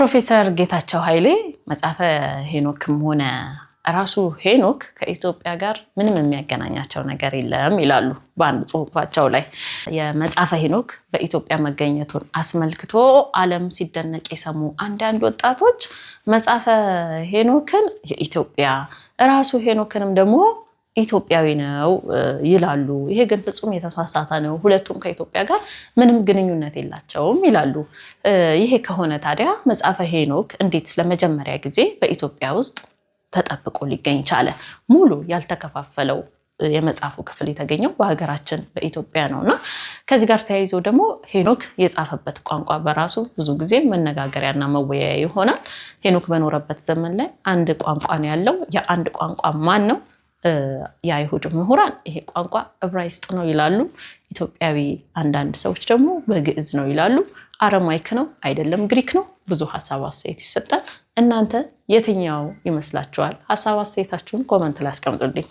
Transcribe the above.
ፕሮፌሰር ጌታቸው ኃይሌ መጽሐፈ ሄኖክም ሆነ ራሱ ሄኖክ ከኢትዮጵያ ጋር ምንም የሚያገናኛቸው ነገር የለም ይላሉ በአንድ ጽሑፋቸው ላይ። የመጽሐፈ ሄኖክ በኢትዮጵያ መገኘቱን አስመልክቶ ዓለም ሲደነቅ የሰሙ አንዳንድ ወጣቶች መጽሐፈ ሄኖክን የኢትዮጵያ ራሱ ሄኖክንም ደግሞ ኢትዮጵያዊ ነው ይላሉ። ይሄ ግን ፍጹም የተሳሳተ ነው። ሁለቱም ከኢትዮጵያ ጋር ምንም ግንኙነት የላቸውም ይላሉ። ይሄ ከሆነ ታዲያ መጽሐፈ ሄኖክ እንዴት ለመጀመሪያ ጊዜ በኢትዮጵያ ውስጥ ተጠብቆ ሊገኝ ቻለ? ሙሉ ያልተከፋፈለው የመጽሐፉ ክፍል የተገኘው በሀገራችን በኢትዮጵያ ነውና ከዚህ ጋር ተያይዞ ደግሞ ሄኖክ የጻፈበት ቋንቋ በራሱ ብዙ ጊዜ መነጋገሪያና መወያያ ይሆናል። ሄኖክ በኖረበት ዘመን ላይ አንድ ቋንቋ ነው ያለው። የአንድ ቋንቋ ማን ነው? የአይሁድ ምሁራን ይሄ ቋንቋ ዕብራይስጥ ነው ይላሉ። ኢትዮጵያዊ አንዳንድ ሰዎች ደግሞ በግዕዝ ነው ይላሉ። አረማይክ ነው አይደለም ግሪክ ነው? ብዙ ሐሳብ አስተያየት ይሰጣል። እናንተ የትኛው ይመስላችኋል? ሐሳብ አስተያየታችሁን ኮሜንት ላይ አስቀምጡልኝ።